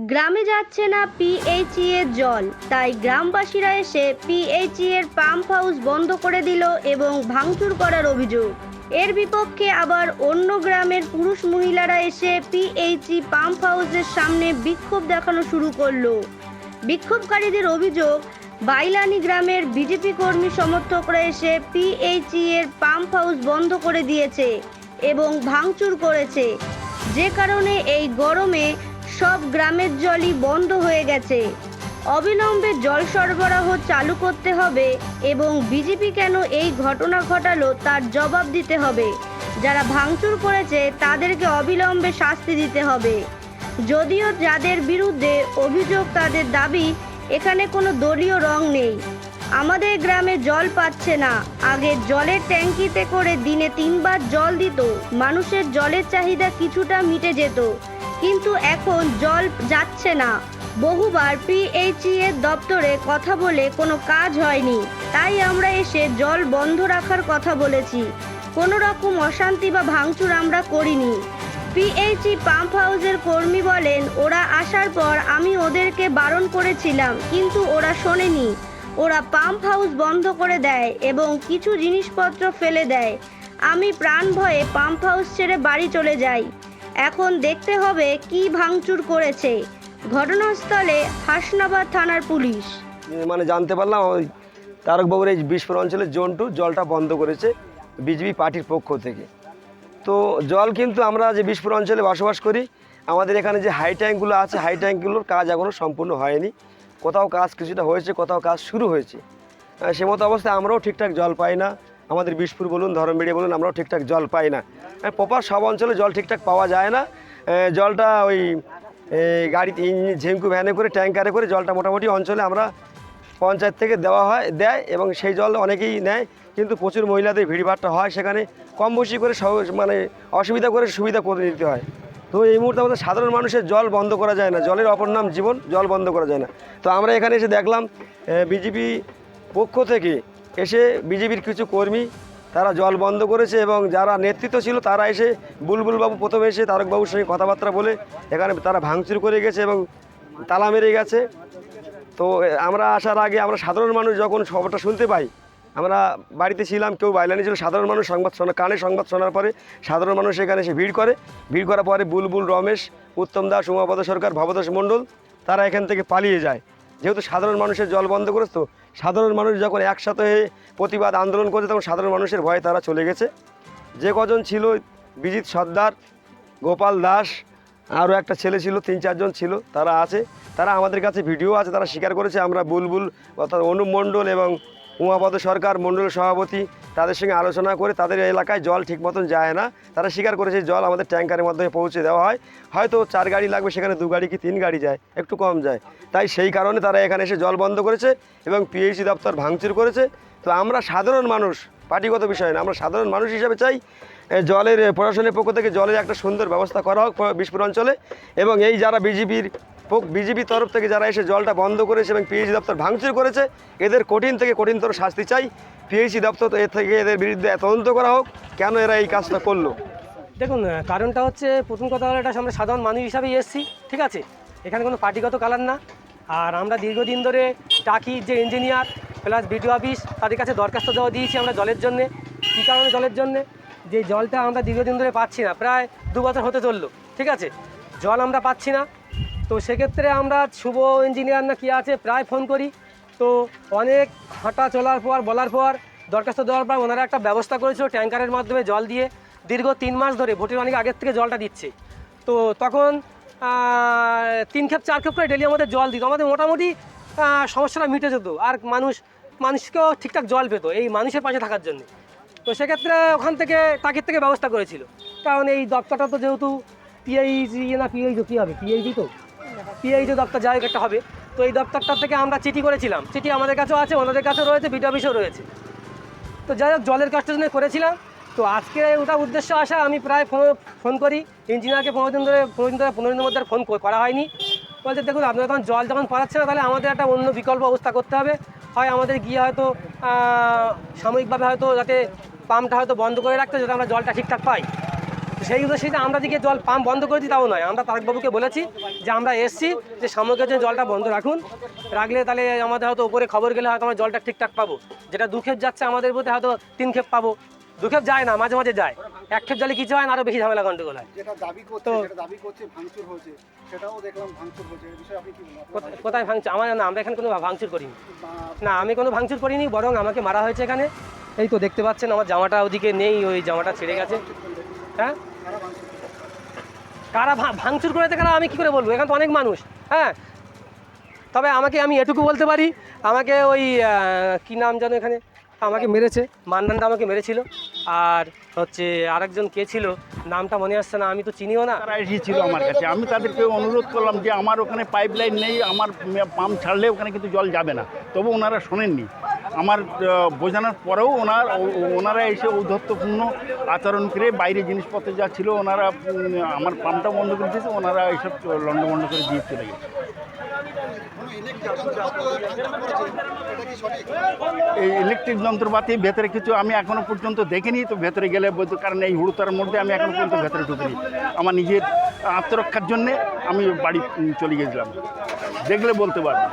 গ্রামে যাচ্ছে না পিএইচই এর জল, তাই গ্রামবাসীরা এসে পিএইচই এর পাম্প হাউস বন্ধ করে দিল এবং ভাঙচুর করার অভিযোগ। এর বিপক্ষে আবার অন্য গ্রামের পুরুষ মহিলারা এসে পিএইচই পাম্প হাউসের সামনে বিক্ষোভ দেখানো শুরু করলো। বিক্ষোভকারীদের অভিযোগ, বাইলানি গ্রামের বিজেপি কর্মী সমর্থকরা এসে পিএইচই এর পাম্প হাউস বন্ধ করে দিয়েছে এবং ভাঙচুর করেছে, যে কারণে এই গরমে সব গ্রামের জলই বন্ধ হয়ে গেছে। অবিলম্বে জল সরবরাহ চালু করতে হবে এবং বিজেপি কেন এই ঘটনা ঘটালো তার জবাব দিতে হবে। যারা ভাঙচুর করেছে তাদেরকে অবিলম্বে শাস্তি দিতে হবে। যদিও যাদের বিরুদ্ধে অভিযোগ তাদের দাবি, এখানে কোনো দলীয় রং নেই। আমাদের গ্রামে জল পাচ্ছে না। আগে জলের ট্যাঙ্কিতে করে দিনে 3 বার জল দিত, মানুষের জলের চাহিদা কিছুটা মিটে যেত, কিন্তু এখন জল যাচ্ছে না। বহুবার পিএইচই এর দপ্তরে কথা বলে কোনো কাজ হয়নি, তাই আমরা এসে জল বন্ধ রাখার কথা বলেছি। কোনো রকম অশান্তি বা ভাঙচুর আমরা করিনি। পিএইচই পাম্প হাউসের কর্মী বলেন, ওরা আসার পর আমি ওদেরকে বারণ করেছিলাম, কিন্তু ওরা শোনেনি। ওরা পাম্প হাউস বন্ধ করে দেয় এবং কিছু জিনিসপত্র ফেলে দেয়। আমি প্রাণ ভয়ে পাম্প হাউস ছেড়ে বাড়ি চলে যাই। এখন দেখতে হবে কি ভাঙচুর করেছে। ঘটনাস্থলে হাসনাবাদ থানার পুলিশ। জানতে পারলাম ওই তারকবাবুর এই বিষপুর অঞ্চলের জোন 2 জলটা বন্ধ করেছে বিজেপি পার্টির পক্ষ থেকে। তো জল কিন্তু আমরা যে বিষপুর অঞ্চলে বসবাস করি, আমাদের এখানে যে হাই ট্যাঙ্কগুলো আছে, হাই ট্যাঙ্কগুলোর কাজ এখনও সম্পূর্ণ হয়নি। কোথাও কাজ কিছুটা হয়েছে, কোথাও কাজ শুরু হয়েছে। সে মতো অবস্থায় আমরাও ঠিকঠাক জল পাই না। আমাদের বিষপুর বলুন, ধরমবেড়িয়া বলুন, আমরাও ঠিকঠাক জল পাই না। প্রপার সব অঞ্চলে জল ঠিকঠাক পাওয়া যায় না। জলটা ওই গাড়িতে ঝিঙ্কু ভ্যানে করে, ট্যাঙ্কারে করে জলটা মোটামুটি অঞ্চলে আমরা পঞ্চায়েত থেকে দেয় এবং সেই জল অনেকেই নেয়, কিন্তু প্রচুর মহিলাদের ভিড়ভাড়টা হয়, সেখানে কম বেশি করে অসুবিধা করে সুবিধা করে নিতে হয়। তো এই মুহূর্তে আমাদের সাধারণ মানুষের জল বন্ধ করা যায় না। জলের অপর নাম জীবন, জল বন্ধ করা যায় না। তো আমরা এখানে এসে দেখলাম বিজেপি পক্ষ থেকে এসে বিজেপির কিছু কর্মী তারা জল বন্ধ করেছে এবং যারা নেতৃত্ব ছিল তারা এসে বুলবুলবাবু প্রথমে এসে তারকবাবুর সঙ্গে কথাবার্তা বলে এখানে তারা ভাঙচুর করে গেছে এবং তালা মেরে গেছে। তো আমরা আসার আগে আমরা সাধারণ মানুষ যখন খবরটা শুনতে পাই, আমরা বাড়িতে ছিলাম, কেউ বাইলানি ছিল, সাধারণ মানুষ কানে সংবাদ শোনার পরে সাধারণ মানুষ এখানে এসে ভিড় করার পরে বুলবুল, রমেশ, উত্তম দাস, উমাপদ সরকার, ভবতোষ মণ্ডল তারা এখান থেকে পালিয়ে যায়। যেহেতু সাধারণ মানুষের জল বন্ধ করেছে, তো সাধারণ মানুষ যখন একসাথে হয়ে প্রতিবাদ আন্দোলন করছে তখন সাধারণ মানুষের ভয়ে তারা চলে গেছে। যে কজন ছিল, বিজিত সর্দার, গোপাল দাস, আরও একটা ছেলে ছিল, 3-4 জন ছিল, তারা আছে। তারা আমাদের কাছে ভিডিও আছে, তারা স্বীকার করেছে। আমরা বুলবুল অর্থাৎ অনুপ মণ্ডল এবং উমাপদ সরকার মণ্ডল সভাপতি তাদের সঙ্গে আলোচনা করে তাদের এলাকায় জল ঠিক মতন যায় না। তারা স্বীকার করেছে জল আমাদের ট্যাঙ্কারের মাধ্যমে পৌঁছে দেওয়া হয়, হয়তো 4 গাড়ি লাগবে, সেখানে 2 গাড়ি কি 3 গাড়ি যায়, একটু কম যায়। তাই সেই কারণে তারা এখানে এসে জল বন্ধ করেছে এবং পিএইচই দপ্তর ভাঙচুর করেছে। তো আমরা সাধারণ মানুষ, পার্টিগত বিষয় না, আমরা সাধারণ মানুষ হিসাবে চাই জলের প্রশাসনের পক্ষ থেকে জলের একটা সুন্দর ব্যবস্থা করা হোক বিষপুর অঞ্চলে। এবং এই যারা বিজেপির তরফ থেকে যারা এসে জলটা বন্ধ করেছে এবং পিএইচই দপ্তর ভাঙচুর করেছে, এদের কঠিন থেকে কঠিনতর শাস্তি চাই। পিএইচই দপ্তর এর থেকে এদের বিরুদ্ধে তদন্ত করা হোক, কেন এরা এই কাজটা করলো। দেখুন, কারণটা হচ্ছে, প্রথম কথা হলো এটা আমরা সাধারণ মানুষ হিসাবেই এসেছি, ঠিক আছে, এখানে কোনো পার্টিগত কালার না। আর আমরা দীর্ঘদিন ধরে টাকির যে ইঞ্জিনিয়ার প্লাস বিডিও অফিস তাদের কাছে দরখাস্ত দেওয়া দিয়েছি আমরা জলের জন্যে। কী কারণে? জলের জন্যে, যে জলটা আমরা দীর্ঘদিন ধরে পাচ্ছি না, প্রায় 2 বছর হতে চললো, ঠিক আছে, জল আমরা পাচ্ছি না। তো সেক্ষেত্রে আমরা শুভ ইঞ্জিনিয়ার না কি আছে প্রায় ফোন করি, তো অনেক হাঁটা চলার পর বলার পর দরখাস্ত দেওয়ার পর ওনারা একটা ব্যবস্থা করেছিল ট্যাঙ্কারের মাধ্যমে জল দিয়ে। দীর্ঘ 3 মাস ধরে, ভোটের অনেক আগের থেকে জলটা দিচ্ছে। তো তখন 3 ক্ষেপ 4 ক্ষেপ করে ডেলি আমাদের জল দিত, আমাদের মোটামুটি সমস্যাটা মিটে যেত, আর মানুষকেও ঠিকঠাক জল পেত এই মানুষের পাশে থাকার জন্য। তো সেক্ষেত্রে ওখান থেকে টাকির থেকে ব্যবস্থা করেছিল, কারণ এই দপ্তরটা তো যেহেতু পিএইচই না, পিএইচও কী হবে, পিএইচই তো, পিএইচও দপ্তর যাই হোক একটা হবে। তো এই দপ্তরটা থেকে আমরা চিঠি করেছিলাম, চিঠি আমাদের কাছেও আছে, ওনাদের কাছেও রয়েছে, বিডিও অফিসেও রয়েছে। তো যাই হোক, জলের কাজটার জন্য করেছিলাম। তো আজকে ওটা উদ্দেশ্য আসা, আমি প্রায় ফোন করি ইঞ্জিনিয়ারকে, 15 দিনের মধ্যে ফোন করা হয়নি। বলছে দেখুন, আপনারা তখন জল যখন পাঠাচ্ছে না, তাহলে আমাদের একটা অন্য বিকল্প ব্যবস্থা করতে হবে। হয় আমাদের গিয়ে হয়তো সাময়িকভাবে হয়তো যাতে পাম্পটা হয়তো বন্ধ করে রাখতে, যাতে আমরা জলটা ঠিকঠাক পাই। সেই উদ্দেশ্যে আমরা দিকে জল পাম্প বন্ধ করে দিই তাও নয়, আমরা তারকবাবুকে বলেছি যে আমরা এসছি যে সামগ্রিক জন্য জলটা বন্ধ রাখুন, রাখলে তাহলে আমাদের হয়তো উপরে খবর গেলে হয়তো আমরা জলটা ঠিকঠাক পাবো। যেটা 2 ক্ষেপ যাচ্ছে আমাদের প্রতি হয়তো 3 ক্ষেপ পাবো, 2 ক্ষেপ যায় না, মাঝে মাঝে যায়। 1 ক্ষেপ জলে কিছু হয় না, আরও বেশি ঝামেলা গন্ডগোল হয়। যেটা দাবি করছে ভাঙচুর হয়েছে, সেটাও দেখলাম ভাঙচুর হয়েছে, এই বিষয়ে আপনি কি বলেন? কোথায় ভাঙচুর? আমরা এখানে কোনো ভাঙচুর করিনি, না আমি কোনো ভাঙচুর করিনি, বরং আমাকে মারা হয়েছে এখানে। এই তো দেখতে পাচ্ছেন আমার জামাটা ওদিকে নেই, ওই জামাটা ছিঁড়ে গেছে। হ্যাঁ, কারা ভাঙচুর করেছে কারা আমি কী করে বলবো, এখানে তো অনেক মানুষ। হ্যাঁ, তবে আমি এটুকু বলতে পারি, আমাকে ওই কী নাম জানো এখানে আমাকে মেরেছে, মান্নানটা আমাকে মেরেছিল। আর হচ্ছে আরেকজন কে ছিল, নামটা মনে আসছে না, আমি তো চিনিও না। তারা এসেছিল আমার কাছে, আমি তাদেরকে অনুরোধ করলাম যে আমার ওখানে পাইপ লাইন নেই, আমার পাম্প ছাড়লে ওখানে কিন্তু জল যাবে না, তবু ওনারা শোনেননি। আমার বোঝানোর পরেও ওনারা এসে ঔদ্ধত্যপূর্ণ আচরণ করে বাইরে জিনিসপত্র যা ছিল ওনারা আমার পাম্পটা বন্ধ করে দিয়েছে, ওনারা এইসব লন্ডভন্ড করে দিয়ে চলে গেছে। এই ইলেকট্রিক যন্ত্রপাতি ভেতরে কিছু আমি এখনো পর্যন্ত দেখিনি, তো ভেতরে গেলে বলতে, কারণ এই হুড়োতার মধ্যে আমি এখনো পর্যন্ত ভেতরে ঢুকিনি। আমার নিজের আত্মরক্ষার জন্যে আমি বাড়ি চলে গেছিলাম, দেখলে বলতে পারবো।